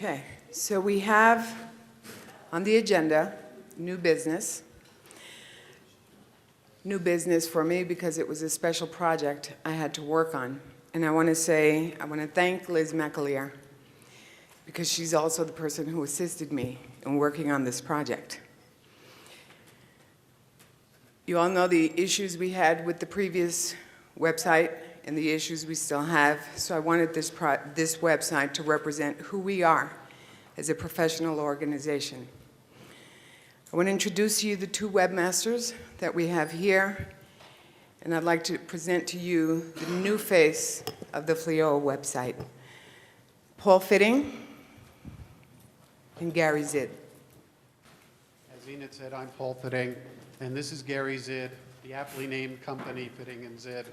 Okay, so we have on the agenda new business. New business for me because it was a special project I had to work on. And I want to thank Liz McAleer because she's also the person who assisted me in working on this project. You all know the issues we had with the previous website and the issues we still have, so I wanted this website to represent who we are as a professional organization. I want to introduce to you the two webmasters that we have here, and I'd like to present to you the new face of the FLEOA website, Paul Fitting and Gary Zid. As Enid said, I'm Paul Fitting, and this is Gary Zid, the aptly named company Fitting and Zid.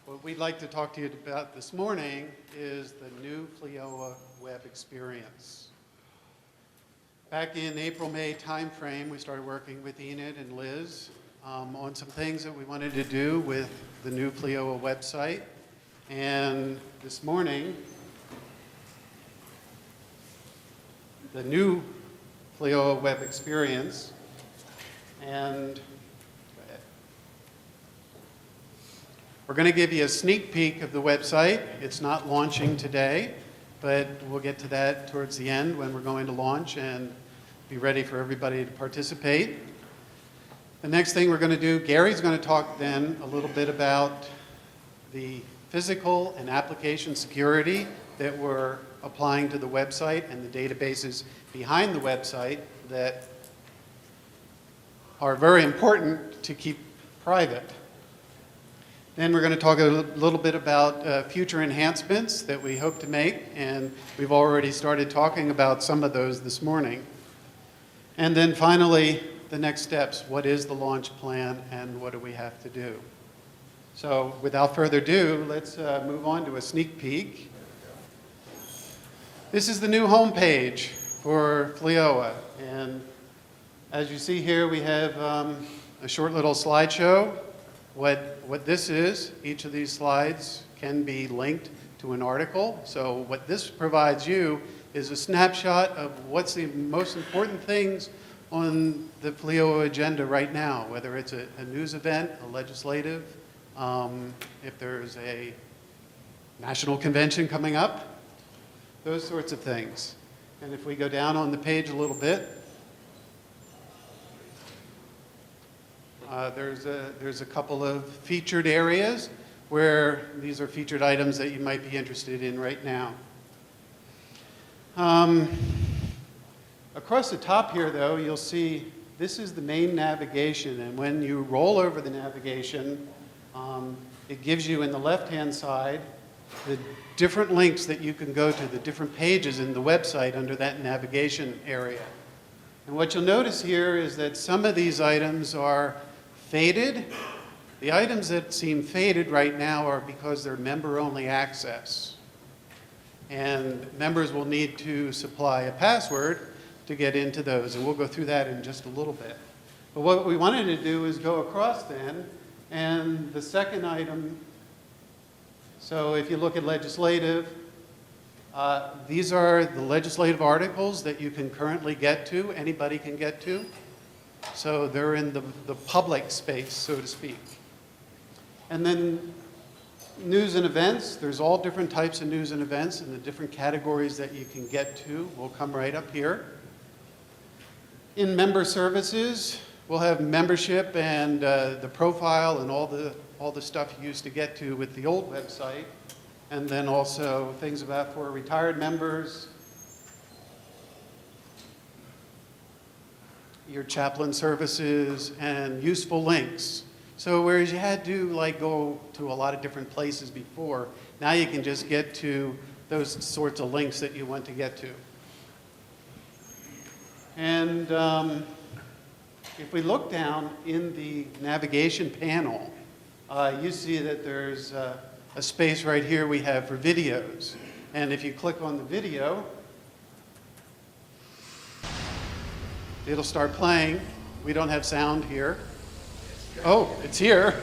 What we'd like to talk to you about this morning is the new FLEOA web experience. Back in April-May timeframe, we started working with Enid and Liz on some things that we wanted to do with the new FLEOA website. And this morning, the new FLEOA web experience, and we're going to give you a sneak peek of the website. It's not launching today, but we'll get to that towards the end when we're going to launch and be ready for everybody to participate. The next thing we're going to do, Gary's going to talk then a little bit about the physical and application security that we're applying to the website and the databases behind the website that are very important to keep private. Then we're going to talk a little bit about future enhancements that we hope to make, and we've already started talking about some of those this morning. And then finally, the next steps. What is the launch plan, and what do we have to do? So without further ado, let's move on to a sneak peek. This is the new homepage for FLEOA, and as you see here, we have a short little slideshow. What this is, each of these slides can be linked to an article. So what this provides you is a snapshot of what's the most important things on the FLEOA agenda right now, whether it's a news event, a legislative, if there's a national convention coming up, those sorts of things. And if we go down on the page a little bit, there's a couple of featured areas where these are featured items that you might be interested in right now. Across the top here, though, you'll see this is the main navigation, and when you roll over the navigation, it gives you in the left-hand side the different links that you can go to, the different pages in the website under that navigation area. And what you'll notice here is that some of these items are faded. The items that seem faded right now are because they're member-only access. And members will need to supply a password to get into those, and we'll go through that in just a little bit. But what we wanted to do is go across then, and the second item, so if you look at legislative, these are the legislative articles that you can currently get to, anybody can get to. So they're in the public space, so to speak. And then news and events, there's all different types of news and events and the different categories that you can get to will come right up here. In member services, we'll have membership and the profile and all the stuff you used to get to with the old website. And then also things about for retired members, your chaplain services, and useful links. So whereas you had to go to a lot of different places before, now you can just get to those sorts of links that you want to get to. And if we look down in the navigation panel, you see that there's a space right here we have for videos. And if you click on the video, it'll start playing. We don't have sound here. Oh, it's here,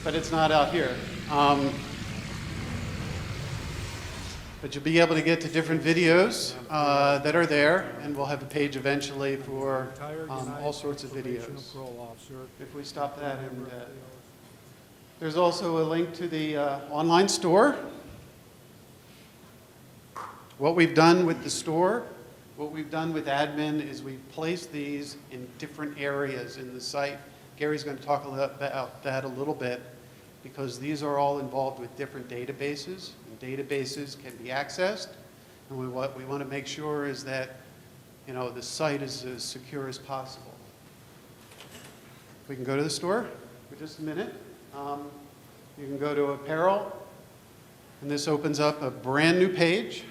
but it's not out here. But you'll be able to get to different videos that are there, and we'll have a page eventually for all sorts of videos. If we stop that, and there's also a link to the online store. What we've done with the store, what we've done with admin is we've placed these in different areas in the site. Gary's going to talk about that a little bit, because these are all involved with different databases. And databases can be accessed, and what we want to make sure is that, you know, the site is as secure as possible. We can go to the store for just a minute. You can go to apparel, and this opens up a brand new page.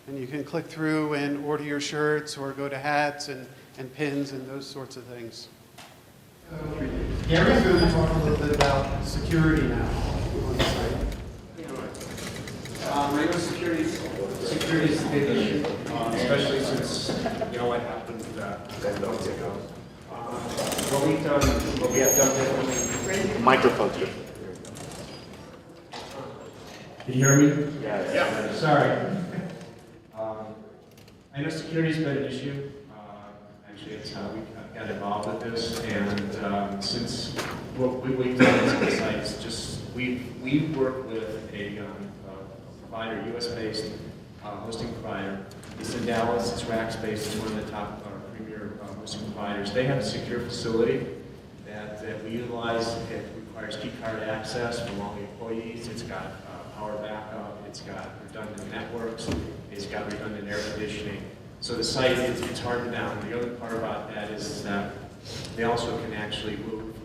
And you can click through and order your shirts or go to hats and pins and those sorts of things. Gary's going to talk a little bit about security now on the site. Regular security is a big issue, especially since, you know, what happened that months ago. What we have done differently. Microphone. Can you hear me? Yeah. Sorry. I know security's been an issue. Actually, it's how we got involved with this, and since what we've done is the sites, just we work with a provider, U.S.-based hosting provider. It's in Dallas. It's Rackspace. It's one of the top premier hosting providers. They have a secure facility that we utilize. It requires key card access from all the employees. It's got power backup. It's got redundant networks. It's got redundant air conditioning. So the site, it's hard to down. The other part about that is that they also can actually move,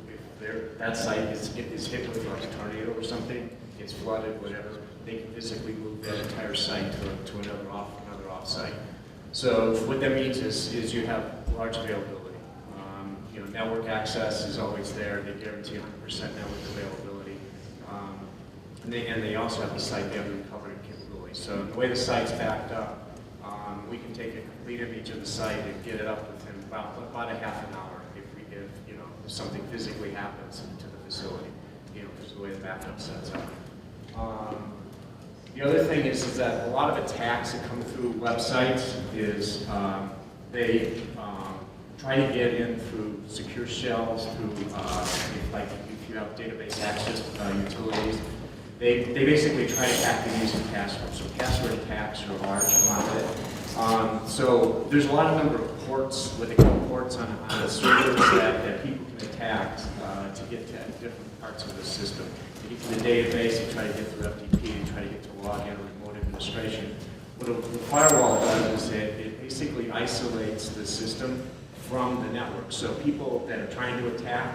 if that site is hit with like a tornado or something, it's flooded, whatever, they can physically move that entire site to another off site. So what that means is you have large availability. You know, network access is always there. They guarantee 100% network availability. And they also have the site, they have the recovery capability. So the way the site's backed up, we can take a complete image of the site and get it up within about a half an hour if something physically happens to the facility, because of the way the backup sets up. The other thing is that a lot of attacks that come through websites is they try to get in through secure shells, through if you have database access utilities. They basically try to hack the user password. So password attacks are large, a lot of it. So there's a lot of number of ports, what they call ports on the servers that people can attack to get to different parts of the system. They get to the database, they try to get through FTP, they try to get to login or remote administration. What a firewall does is it basically isolates the system from the network. So people that are trying to attack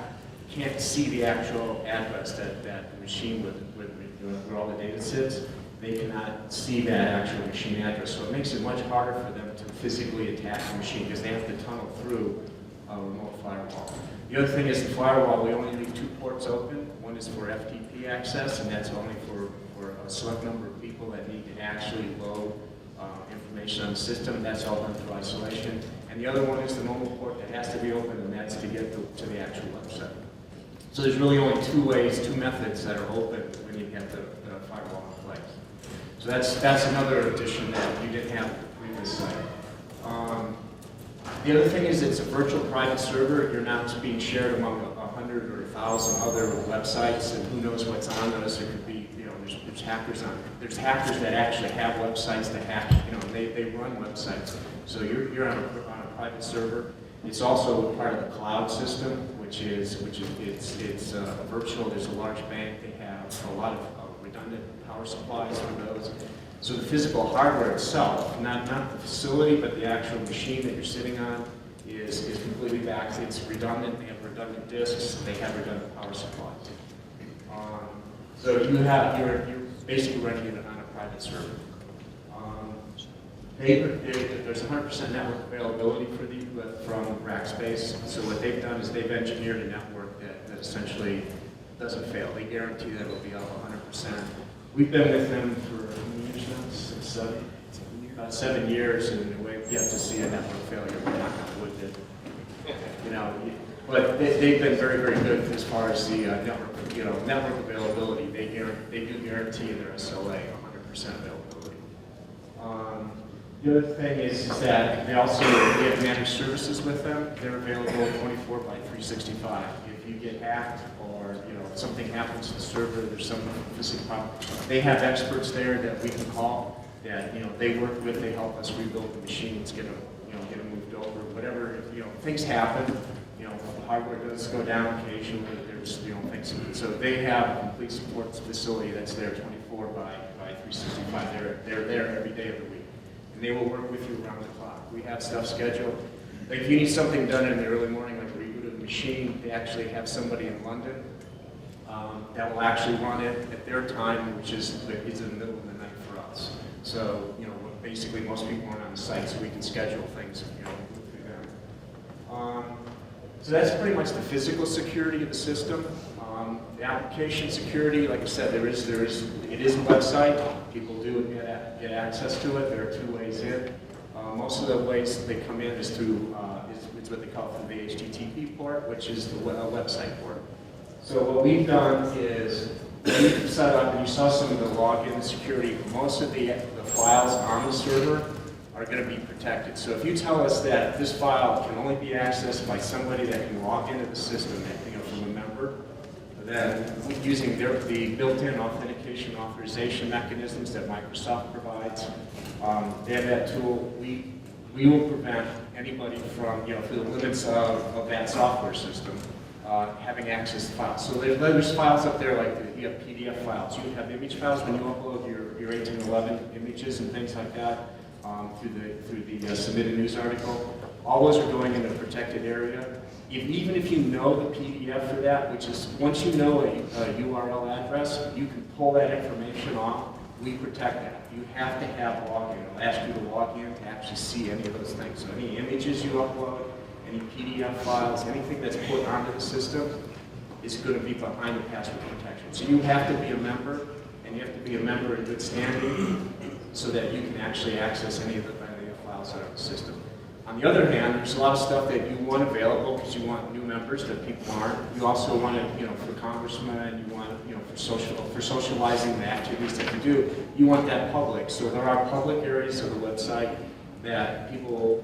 can't see the actual address that the machine where all the data sits. They cannot see that actual machine address. So it makes it much harder for them to physically attack the machine because they have to tunnel through a remote firewall. The other thing is the firewall, we only leave 2 ports open. One is for FTP access, and that's only for a select number of people that need to actually load information on the system. That's all done through isolation. And the other one is the normal port that has to be open, and that's to get to the actual website. So there's really only 2 methods that are open when you get the firewall in place. So that's another addition that you didn't have with the previous site. The other thing is it's a virtual private server. You're not being shared among 100 or 1,000 other websites, and who knows what's on those. It could be, there's hackers on it. There's hackers that actually have websites to hack. They run websites. So you're on a private server. It's also part of the cloud system, which is virtual. There's a large bank. They have a lot of redundant power supplies for those. So the physical hardware itself, not the facility, but the actual machine that you're sitting on, is completely backed. It's redundant. They have redundant disks. They have redundant power supplies. So you're basically running it on a private server. There's 100% network availability from Rackspace. So what they've done is they've engineered a network that essentially doesn't fail. They guarantee that it will be up 100%. We've been with them for how many years now? About 7 years, and we've yet to see a network failure. We're not going to wood it. But they've been very, very good as far as the network availability. They do guarantee their SLA availability. The other thing is that we have managed services with them. They're available 24 by 365. If you get hacked or if something happens to the server, there's some physical problem, they have experts there that we can call that they work with. They help us rebuild the machines, get them moved over, whatever. Things happen. Hardware does go down occasionally. There's things. So they have a complete support facility that's there 24 by 365. They're there every day of the week. And they will work with you around the clock. We have stuff scheduled. Like if you need something done in the early morning, like a reboot of the machine, they actually have somebody in London that will actually run it at their time, which is in the middle of the night for us. So, basically most people aren't on the site, so we can schedule things, through them. So that's pretty much the physical security of the system. The application security, like I said, it is a website. People do get access to it. There are 2 ways in. Most of the ways they come in is through is what they call through the HTTP port, which is the website port. So what we've done is we've set up, and you saw some of the login security. Most of the files on the server are going to be protected. So if you tell us that this file can only be accessed by somebody that can log into the system, from a member, then using the built-in authentication authorization mechanisms that Microsoft provides, they have that tool. We will prevent anybody from, through the limits of that software system, having access to files. So there's files up there like you have PDF files. You have image files when you upload your 1811 images and things like that through the submitted news article. All those are going in a protected area. Even if you know the PDF for that, which is once you know a URL address, you can pull that information off. We protect that. You have to have login. It'll ask you to log in to actually see any of those things. So any images you upload, any PDF files, anything that's put onto the system is going to be behind the password protection. So you have to be a member, and you have to be a member in good standing so that you can actually access any of the files that are on the system. On the other hand, there's a lot of stuff that you want available because you want new members that people aren't. You also want it, for congressmen, you want it, for socializing the activities that you do, you want that public. So there are public areas of the website that people,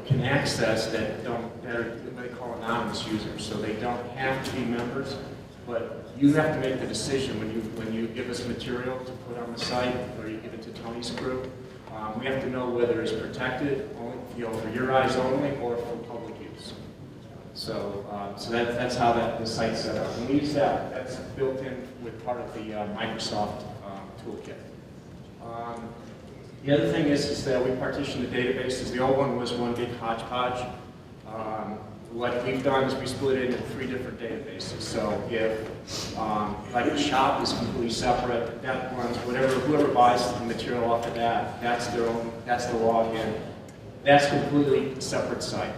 can access that are what they call anonymous users. So they don't have to be members, but you have to make the decision when you give us material to put on the site or you give it to Tony's crew. We have to know whether it's protected, only, for your eyes only, or for public use. So, that's how the site's set up. And we use that. That's built in with part of the Microsoft toolkit. The other thing is that we partition the databases. The old one was one big hodgepodge. What we've done is we split it into 3 different databases. So if, like the shop is completely separate, that runs whoever buys the material off of that, that's the login. That's completely separate site.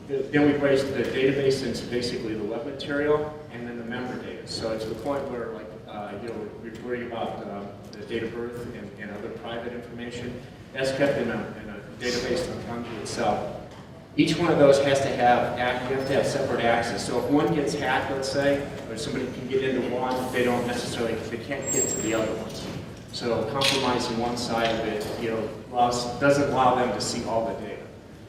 Then we break the database into basically the web material and then the member data. So to the point where, we're worrying about the date of birth and other private information. That's kept in a database unto itself. Each one of those has to have separate access. So if one gets hacked, let's say, or somebody can get into one, they can't get to the other ones. So compromising one side of it, doesn't allow them to see all the data.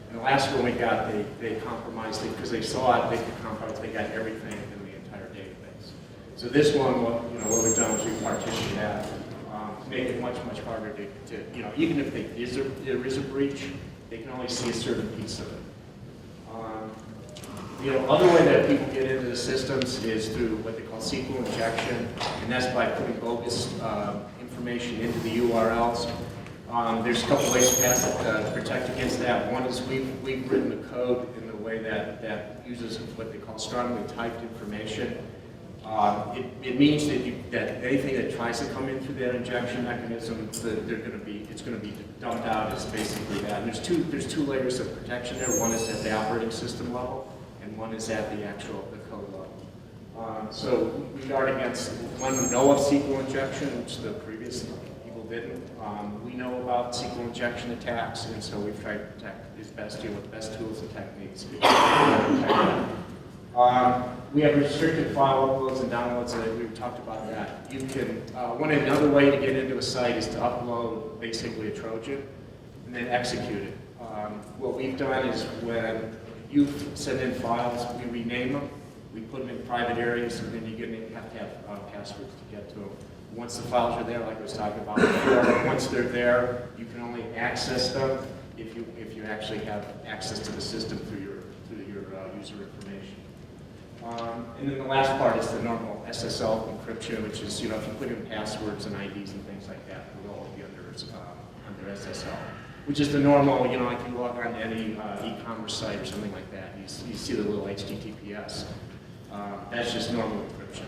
And the last one we got, they compromised it because they saw it, they could compromise, they got everything in the entire database. So this one, what we've done is we've partitioned that to make it much, much harder to even if there is a breach, they can only see a certain piece of it. Other way that people get into the systems is through what they call SQL injection, and that's by putting bogus information into the URLs. There's a couple ways to protect against that. One is we've written the code in a way that uses what they call strongly typed information. It means that anything that tries to come in through that injection mechanism, it's going to be dumped out as basically that. And there's two layers of protection there. One is at the operating system level, and one is at the code level. So we guard against one. We know of SQL injection, which the previous people didn't. We know about SQL injection attacks, and so we've tried to protect as best with the best tools and techniques. We have restricted file uploads and downloads, and we've talked about that. You can, another way to get into a site is to upload basically a Trojan and then execute it. What we've done is when you send in files, we rename them, we put them in private areas, and then you're going to have passwords to get to them. Once the files are there, like I was talking about before, once they're there, you can only access them if you actually have access to the system through your user information. And then the last part is the normal SSL encryption, which is, if you put in passwords and IDs and things like that, it will all be under SSL, which is the normal, like you log on to any e-commerce site or something like that, you see the little HTTPS. That's just normal encryption.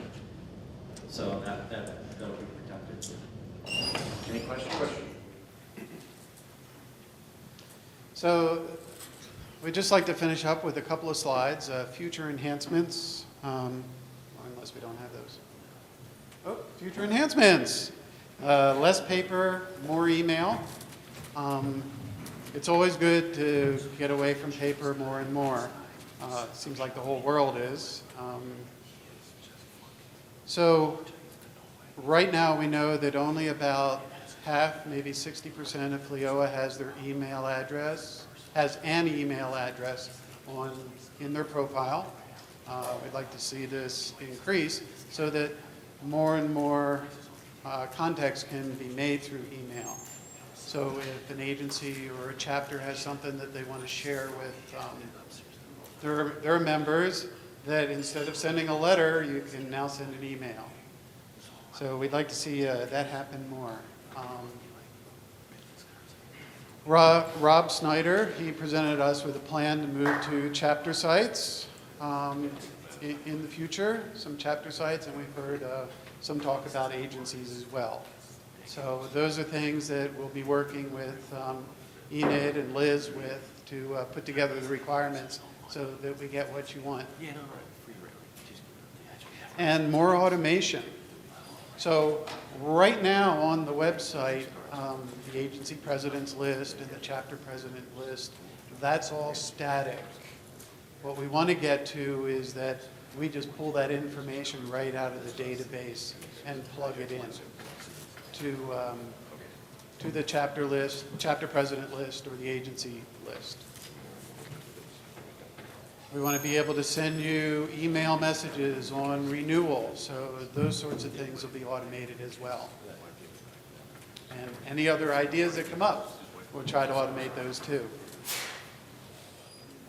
So that'll be protected. Any questions? So we'd just like to finish up with a couple of slides, future enhancements, unless we don't have those. Oh, future enhancements. Less paper, more email. It's always good to get away from paper more and more. It seems like the whole world is. So right now we know that only about half, maybe 60% of FLEOA has their email address, has an email address in their profile. We'd like to see this increase so that more and more contacts can be made through email. So if an agency or a chapter has something that they want to share with their members, that instead of sending a letter, you can now send an email. So we'd like to see that happen more. Rob Snyder, he presented us with a plan to move to chapter sites in the future, some chapter sites, and we've heard some talk about agencies as well. So those are things that we'll be working with Enid and Liz with to put together the requirements so that we get what you want. And more automation. So right now on the website, the agency president's list and the chapter president list, that's all static. What we want to get to is that we just pull that information right out of the database and plug it in to the chapter list, chapter president list, or the agency list. We want to be able to send you email messages on renewal, so those sorts of things will be automated as well. And any other ideas that come up, we'll try to automate those too.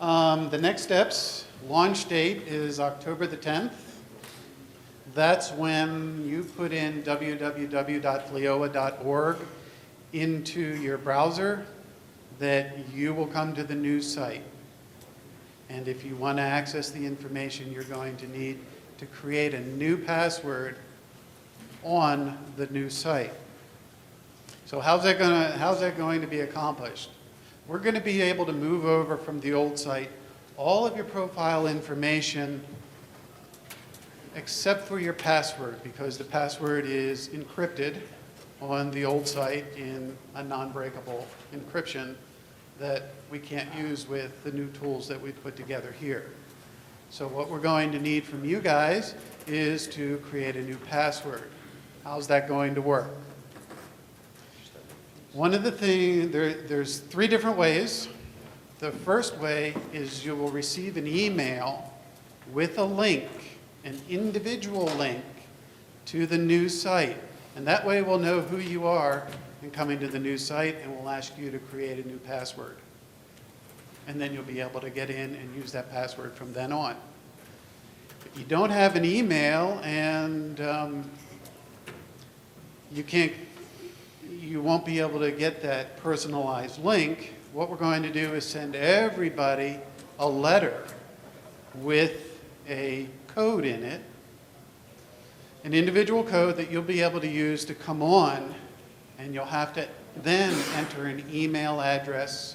The next steps, launch date is October the 10th. That's when you put in www.fleoa.org into your browser, that you will come to the new site. And if you want to access the information, you're going to need to create a new password on the new site. So how's that going to be accomplished? We're going to be able to move over from the old site all of your profile information except for your password, because the password is encrypted on the old site in a non-breakable encryption that we can't use with the new tools that we've put together here. So what we're going to need from you guys is to create a new password. How's that going to work? One of the things, there's 3 different ways. The first way is you will receive an email with a link, an individual link to the new site. And that way we'll know who you are in coming to the new site, and we'll ask you to create a new password. And then you'll be able to get in and use that password from then on. If you don't have an email and you won't be able to get that personalized link, what we're going to do is send everybody a letter with a code in it, an individual code that you'll be able to use to come on, and you'll have to then enter an email address,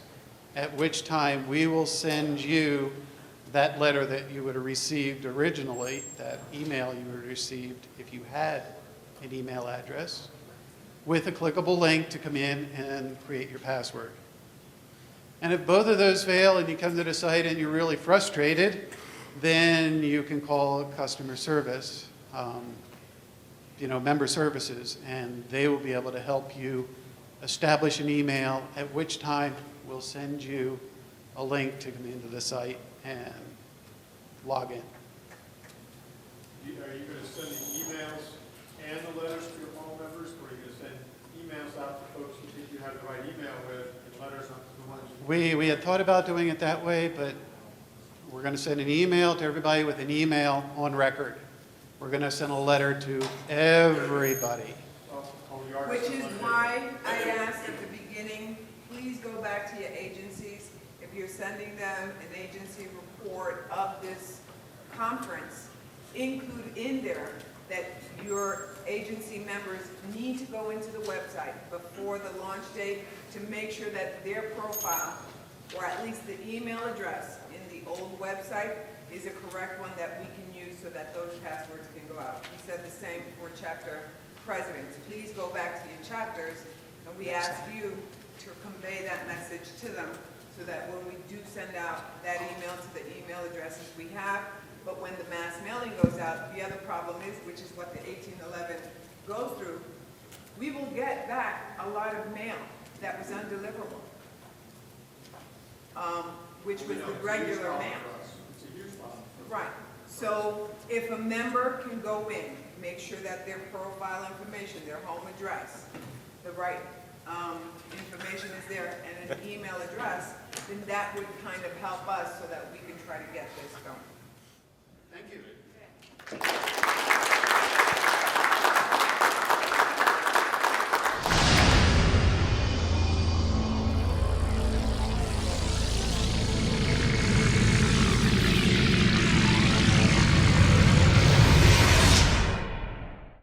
at which time we will send you that letter that you would have received originally, that email you would have received if you had an email address, with a clickable link to come in and create your password. And if both of those fail and you come to the site and you're really frustrated, then you can call customer service, member services, and they will be able to help you establish an email, at which time we'll send you a link to come into the site and log in. Are you going to send the emails and the letters to your home members, or are you going to send emails out to folks you think you have the right email with, and letters on the ones you... We had thought about doing it that way, but we're going to send an email to everybody with an email on record. We're going to send a letter to everybody. Which is why I asked at the beginning, please go back to your agencies. If you're sending them an agency report of this conference, include in there that your agency members need to go into the website before the launch date to make sure that their profile, or at least the email address in the old website, is a correct one that we can use so that those passwords can go out. We said the same for chapter presidents. Please go back to your chapters, and we ask you to convey that message to them so that when we do send out that email to the email addresses we have, but when the mass mailing goes out, the other problem is, which is what the 1811 goes through, we will get back a lot of mail that was undeliverable, which was the regular mail. It's a huge problem. Right. So if a member can go in, make sure that their profile information, their home address, the right information is there, and an email address, then that would kind of help us so that we can try to get this going.